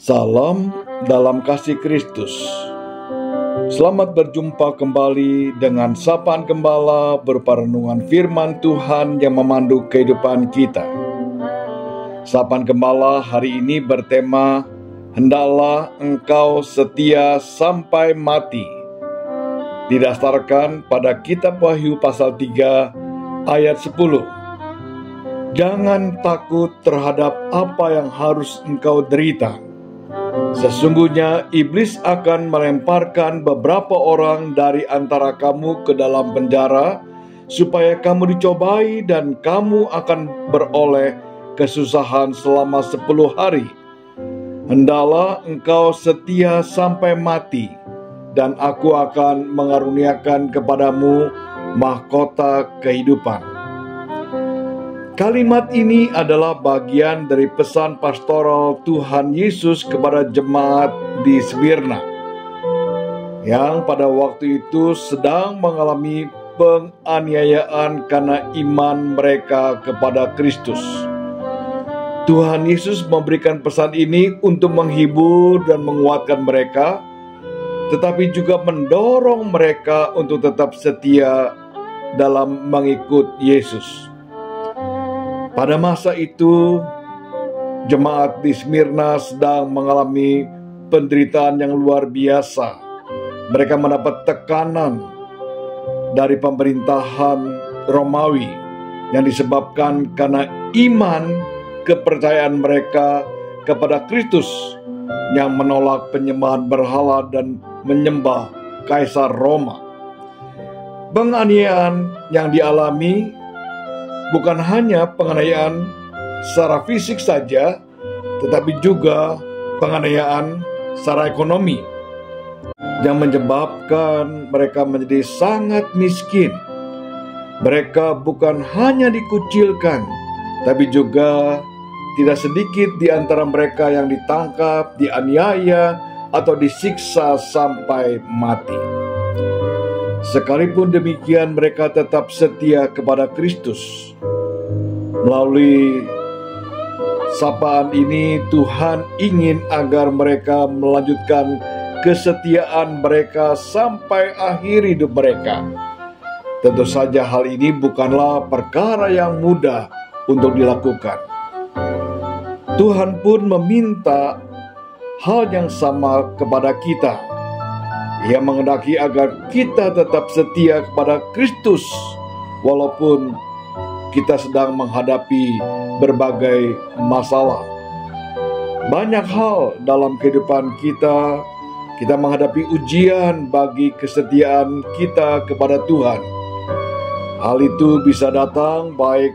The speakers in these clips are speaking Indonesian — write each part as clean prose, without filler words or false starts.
Salam dalam kasih Kristus. Selamat berjumpa kembali dengan Sapaan Gembala berupa renungan firman Tuhan yang memandu kehidupan kita. Sapaan Gembala hari ini bertema Hendaklah engkau setia sampai mati, didasarkan pada kitab Wahyu pasal 3 ayat 10. Jangan takut terhadap apa yang harus engkau derita. Sesungguhnya iblis akan melemparkan beberapa orang dari antara kamu ke dalam penjara, supaya kamu dicobai dan kamu akan beroleh kesusahan selama 10 hari. Hendaklah engkau setia sampai mati, dan aku akan mengaruniakan kepadamu mahkota kehidupan. Kalimat ini adalah bagian dari pesan pastoral Tuhan Yesus kepada jemaat di Smyrna, yang pada waktu itu sedang mengalami penganiayaan karena iman mereka kepada Kristus. Tuhan Yesus memberikan pesan ini untuk menghibur dan menguatkan mereka, tetapi juga mendorong mereka untuk tetap setia dalam mengikut Yesus. Pada masa itu, jemaat di Smyrna sedang mengalami penderitaan yang luar biasa. Mereka mendapat tekanan dari pemerintahan Romawi yang disebabkan karena iman kepercayaan mereka kepada Kristus yang menolak penyembahan berhala dan menyembah Kaisar Roma. Penganiayaan yang dialami bukan hanya penganiayaan secara fisik saja, tetapi juga penganiayaan secara ekonomi yang menyebabkan mereka menjadi sangat miskin. Mereka bukan hanya dikucilkan, tapi juga tidak sedikit di antara mereka yang ditangkap, dianiaya, atau disiksa sampai mati. Sekalipun demikian, mereka tetap setia kepada Kristus. Melalui sapaan ini, Tuhan ingin agar mereka melanjutkan kesetiaan mereka sampai akhir hidup mereka. Tentu saja hal ini bukanlah perkara yang mudah untuk dilakukan. Tuhan pun meminta hal yang sama kepada kita. Ia menghendaki agar kita tetap setia kepada Kristus walaupun kita sedang menghadapi berbagai masalah. Banyak hal dalam kehidupan kita menghadapi ujian bagi kesetiaan kita kepada Tuhan. Hal itu bisa datang baik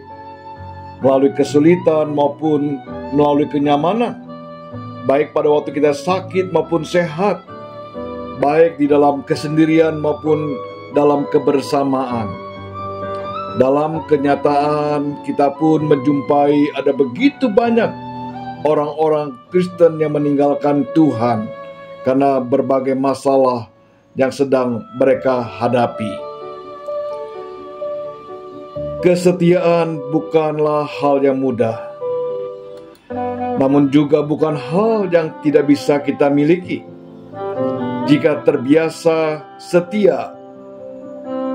melalui kesulitan maupun melalui kenyamanan, baik pada waktu kita sakit maupun sehat, baik di dalam kesendirian maupun dalam kebersamaan. Dalam kenyataan, kita pun menjumpai ada begitu banyak orang-orang Kristen yang meninggalkan Tuhan karena berbagai masalah yang sedang mereka hadapi. Kesetiaan bukanlah hal yang mudah, namun juga bukan hal yang tidak bisa kita miliki. Jika terbiasa setia,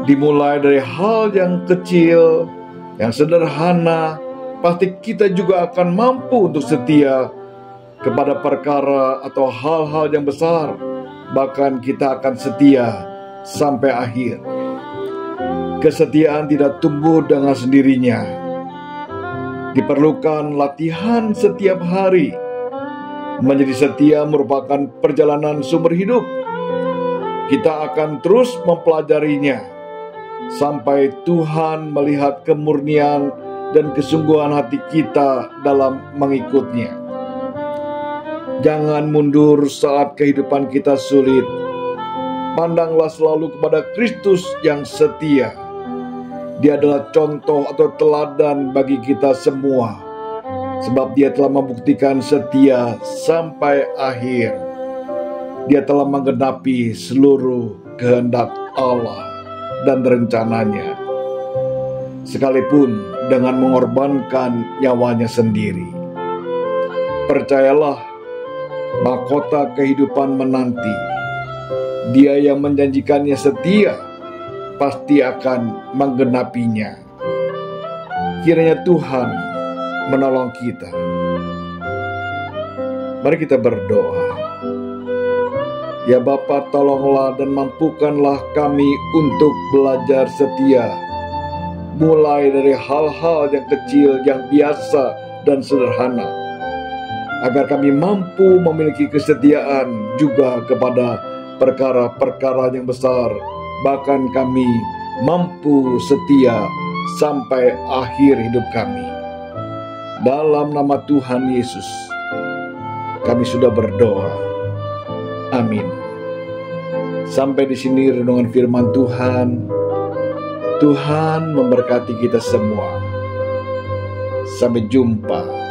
dimulai dari hal yang kecil, yang sederhana, pasti kita juga akan mampu untuk setia kepada perkara atau hal-hal yang besar. Bahkan kita akan setia sampai akhir. Kesetiaan tidak tumbuh dengan sendirinya. Diperlukan latihan setiap hari. Menjadi setia merupakan perjalanan sumber hidup. Kita akan terus mempelajarinya sampai Tuhan melihat kemurnian dan kesungguhan hati kita dalam mengikutnya. Jangan mundur saat kehidupan kita sulit. Pandanglah selalu kepada Kristus yang setia. Dia adalah contoh atau teladan bagi kita semua, sebab Dia telah membuktikan setia sampai akhir. Dia telah menggenapi seluruh kehendak Allah dan rencananya, sekalipun dengan mengorbankan nyawanya sendiri. Percayalah, mahkota kehidupan menanti. Dia yang menjanjikannya setia, pasti akan menggenapinya. Kiranya Tuhan menolong kita. Mari kita berdoa. Ya Bapa, tolonglah dan mampukanlah kami untuk belajar setia, mulai dari hal-hal yang kecil, yang biasa dan sederhana, agar kami mampu memiliki kesetiaan juga kepada perkara-perkara yang besar. Bahkan kami mampu setia sampai akhir hidup kami. Dalam nama Tuhan Yesus, kami sudah berdoa. Amin. Sampai di sini renungan firman Tuhan. Tuhan memberkati kita semua. Sampai jumpa.